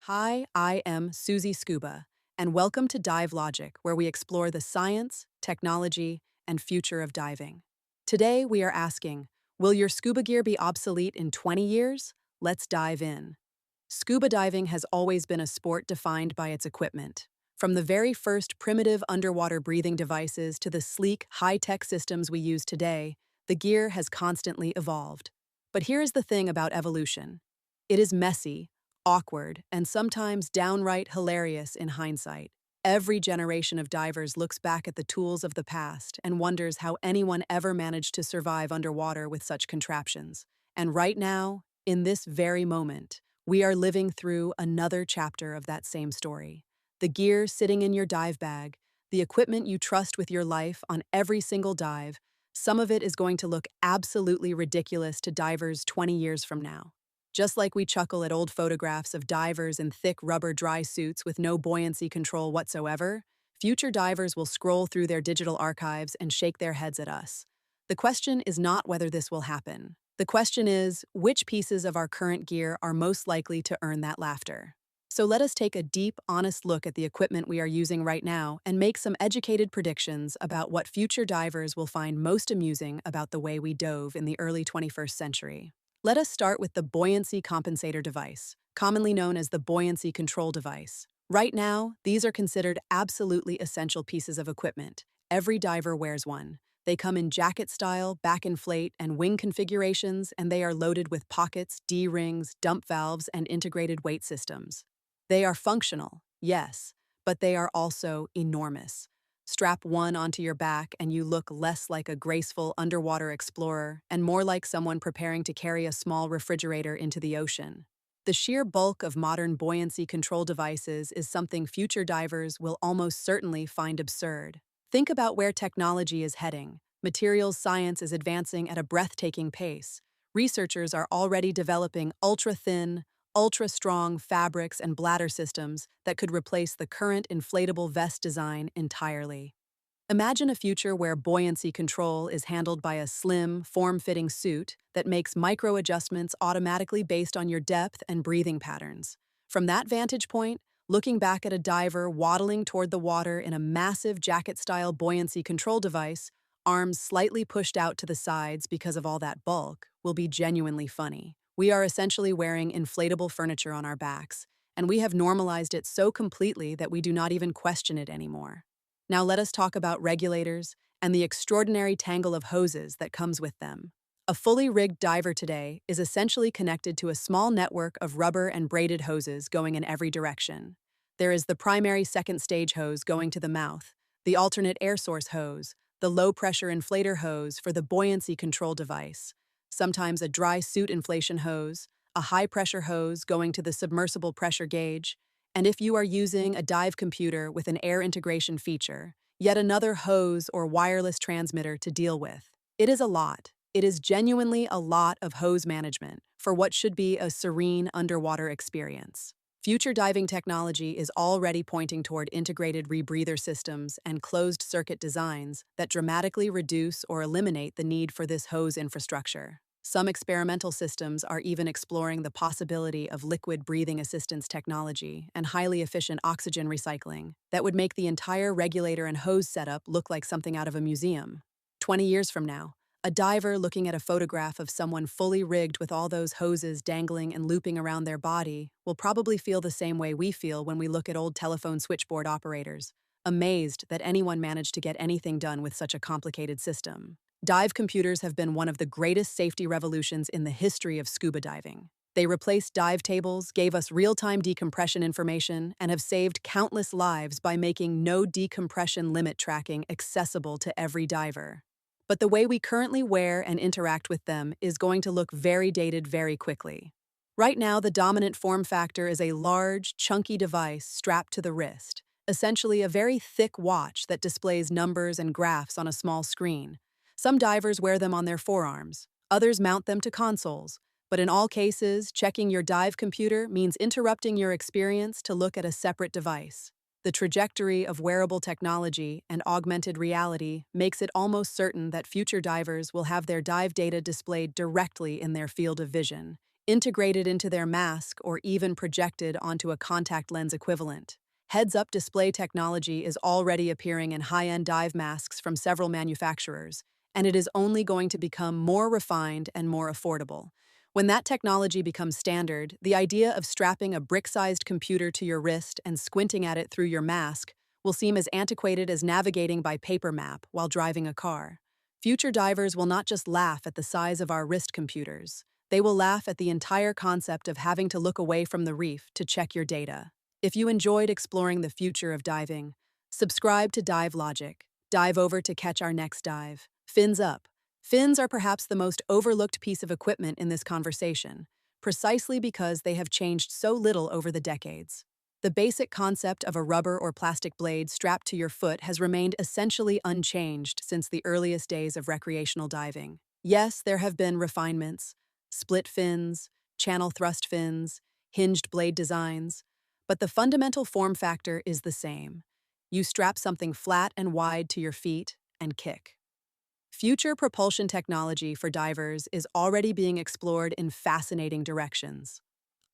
Hi, I am Susie Scuba, and welcome to Dive Logic, where we explore the science, technology, and future of diving. Today, we are asking, will your scuba gear be obsolete in 20 years? Let's dive in. Scuba diving has always been a sport defined by its equipment. From the very first primitive underwater breathing devices to the sleek, high-tech systems we use today, the gear has constantly evolved. But here is the thing about evolution. It is messy, awkward, and sometimes downright hilarious in hindsight. Every generation of divers looks back at the tools of the past and wonders how anyone ever managed to survive underwater with such contraptions. And right now, in this very moment, we are living through another chapter of that same story. The gear sitting in your dive bag, the equipment you trust with your life on every single dive, some of it is going to look absolutely ridiculous to divers 20 years from now. Just like we chuckle at old photographs of divers in thick rubber dry suits with no buoyancy control whatsoever, future divers will scroll through their digital archives and shake their heads at us. The question is not whether this will happen. The question is, which pieces of our current gear are most likely to earn that laughter? So let us take a deep, honest look at the equipment we are using right now and make some educated predictions about what future divers will find most amusing about the way we dove in the early 21st century. Let us start with the buoyancy compensator device, commonly known as the buoyancy control device. Right now, these are considered absolutely essential pieces of equipment. Every diver wears one. They come in jacket style, back inflate, and wing configurations, and they are loaded with pockets, D-rings, dump valves, and integrated weight systems. They are functional, yes, but they are also enormous. Strap one onto your back and you look less like a graceful underwater explorer and more like someone preparing to carry a small refrigerator into the ocean. The sheer bulk of modern buoyancy control devices is something future divers will almost certainly find absurd. Think about where technology is heading. Materials science is advancing at a breathtaking pace. Researchers are already developing ultra-thin, ultra-strong fabrics and bladder systems that could replace the current inflatable vest design entirely. Imagine a future where buoyancy control is handled by a slim, form-fitting suit that makes micro-adjustments automatically based on your depth and breathing patterns. From that vantage point, looking back at a diver waddling toward the water in a massive jacket-style buoyancy control device, arms slightly pushed out to the sides because of all that bulk, will be genuinely funny. We are essentially wearing inflatable furniture on our backs, and we have normalized it so completely that we do not even question it anymore. Now let us talk about regulators and the extraordinary tangle of hoses that comes with them. A fully rigged diver today is essentially connected to a small network of rubber and braided hoses going in every direction. There is the primary second stage hose going to the mouth, the alternate air source hose, the low-pressure inflator hose for the buoyancy control device, sometimes a dry suit inflation hose, a high-pressure hose going to the submersible pressure gauge, and if you are using a dive computer with an air integration feature, yet another hose or wireless transmitter to deal with. It is a lot. It is genuinely a lot of hose management for what should be a serene underwater experience. Future diving technology is already pointing toward integrated rebreather systems and closed-circuit designs that dramatically reduce or eliminate the need for this hose infrastructure. Some experimental systems are even exploring the possibility of liquid breathing assistance technology and highly efficient oxygen recycling that would make the entire regulator and hose setup look like something out of a museum. 20 years from now, a diver looking at a photograph of someone fully rigged with all those hoses dangling and looping around their body will probably feel the same way we feel when we look at old telephone switchboard operators, amazed that anyone managed to get anything done with such a complicated system. Dive computers have been one of the greatest safety revolutions in the history of scuba diving. They replaced dive tables, gave us real-time decompression information, and have saved countless lives by making no decompression limit tracking accessible to every diver. But the way we currently wear and interact with them is going to look very dated very quickly. Right now, the dominant form factor is a large, chunky device strapped to the wrist, essentially a very thick watch that displays numbers and graphs on a small screen. Some divers wear them on their forearms, others mount them to consoles, but in all cases, checking your dive computer means interrupting your experience to look at a separate device. The trajectory of wearable technology and augmented reality makes it almost certain that future divers will have their dive data displayed directly in their field of vision, integrated into their mask, or even projected onto a contact lens equivalent. Heads-up display technology is already appearing in high-end dive masks from several manufacturers, and it is only going to become more refined and more affordable. When that technology becomes standard, the idea of strapping a brick-sized computer to your wrist and squinting at it through your mask will seem as antiquated as navigating by paper map while driving a car. Future divers will not just laugh at the size of our wrist computers. They will laugh at the entire concept of having to look away from the reef to check your data. If you enjoyed exploring the future of diving, subscribe to Dive Logic. Dive over to catch our next dive. Fins up. Fins are perhaps the most overlooked piece of equipment in this conversation, precisely because they have changed so little over the decades. The basic concept of a rubber or plastic blade strapped to your foot has remained essentially unchanged since the earliest days of recreational diving. Yes, there have been refinements, split fins, channel thrust fins, hinged blade designs, but the fundamental form factor is the same. You strap something flat and wide to your feet and kick. Future propulsion technology for divers is already being explored in fascinating directions.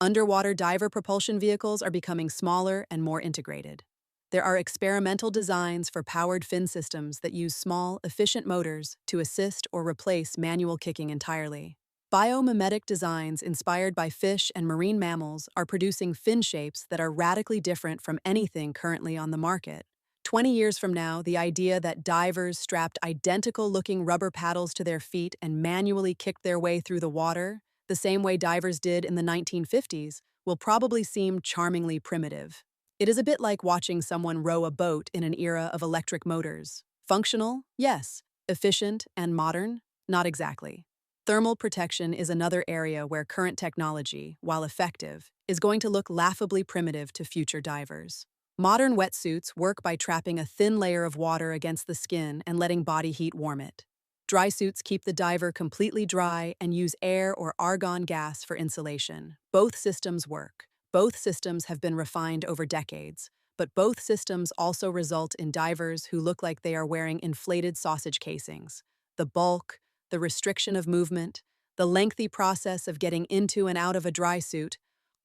Underwater diver propulsion vehicles are becoming smaller and more integrated. There are experimental designs for powered fin systems that use small, efficient motors to assist or replace manual kicking entirely. Biomimetic designs inspired by fish and marine mammals are producing fin shapes that are radically different from anything currently on the market. 20 years from now, the idea that divers strapped identical-looking rubber paddles to their feet and manually kicked their way through the water, the same way divers did in the 1950s, will probably seem charmingly primitive. It is a bit like watching someone row a boat in an era of electric motors. Functional? Yes. Efficient and modern? Not exactly. Thermal protection is another area where current technology, while effective, is going to look laughably primitive to future divers. Modern wetsuits work by trapping a thin layer of water against the skin and letting body heat warm it. Dry suits keep the diver completely dry and use air or argon gas for insulation. Both systems work. Both systems have been refined over decades, but both systems also result in divers who look like they are wearing inflated sausage casings. The bulk, the restriction of movement, the lengthy process of getting into and out of a dry suit,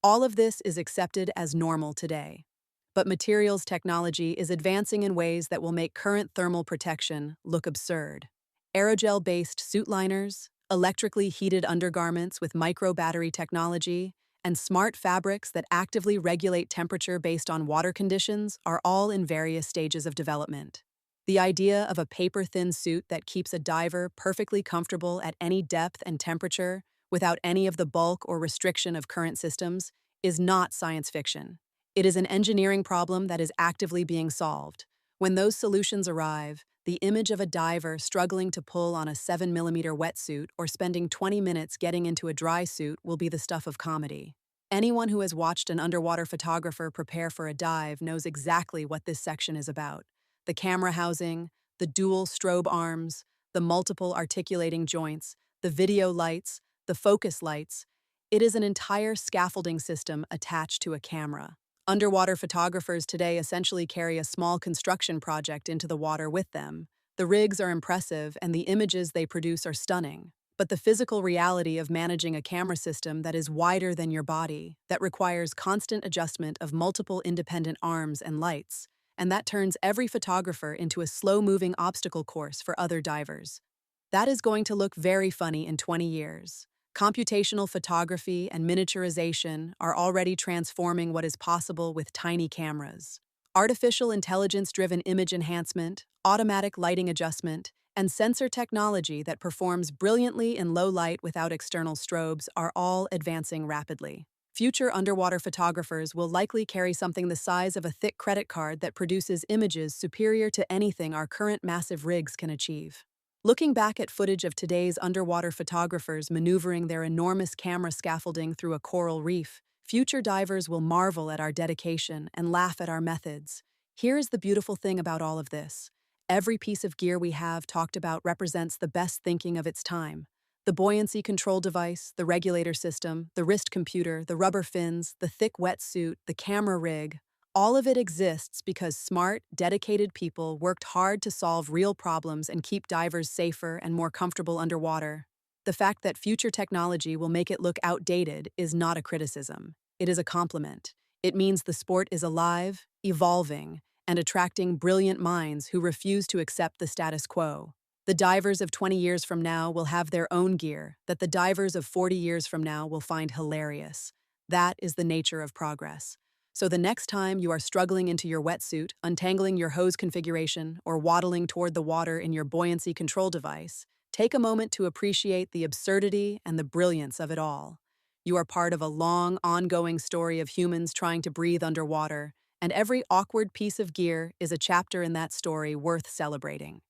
all of this is accepted as normal today. But materials technology is advancing in ways that will make current thermal protection look absurd. Aerogel-based suit liners, electrically heated undergarments with micro-battery technology, and smart fabrics that actively regulate temperature based on water conditions are all in various stages of development. The idea of a paper-thin suit that keeps a diver perfectly comfortable at any depth and temperature without any of the bulk or restriction of current systems is not science fiction. It is an engineering problem that is actively being solved. When those solutions arrive, the image of a diver struggling to pull on a 7mm wetsuit or spending 20 minutes getting into a dry suit will be the stuff of comedy. Anyone who has watched an underwater photographer prepare for a dive knows exactly what this section is about. The camera housing, the dual strobe arms, the multiple articulating joints, the video lights, the focus lights. It is an entire scaffolding system attached to a camera. Underwater photographers today essentially carry a small construction project into the water with them. The rigs are impressive and the images they produce are stunning. But the physical reality of managing a camera system that is wider than your body, that requires constant adjustment of multiple independent arms and lights, and that turns every photographer into a slow-moving obstacle course for other divers. That is going to look very funny in 20 years. Computational photography and miniaturization are already transforming what is possible with tiny cameras. Artificial intelligence-driven image enhancement, automatic lighting adjustment, and sensor technology that performs brilliantly in low light without external strobes are all advancing rapidly. Future underwater photographers will likely carry something the size of a thick credit card that produces images superior to anything our current massive rigs can achieve. Looking back at footage of today's underwater photographers maneuvering their enormous camera scaffolding through a coral reef, future divers will marvel at our dedication and laugh at our methods. Here's the beautiful thing about all of this. Every piece of gear we have talked about represents the best thinking of its time. The buoyancy control device, the regulator system, the wrist computer, the rubber fins, the thick wetsuit, the camera rig, all of it exists because smart, dedicated people worked hard to solve real problems and keep divers safer and more comfortable underwater. The fact that future technology will make it look outdated is not a criticism. It is a compliment. It means the sport is alive, evolving, and attracting brilliant minds who refuse to accept the status quo. The divers of 20 years from now will have their own gear that the divers of 40 years from now will find hilarious. That is the nature of progress. So the next time you are struggling into your wetsuit, untangling your hose configuration, or waddling toward the water in your buoyancy control device, take a moment to appreciate the absurdity and the brilliance of it all. You are part of a long, ongoing story of humans trying to breathe underwater, and every awkward piece of gear is a chapter in that story worth celebrating.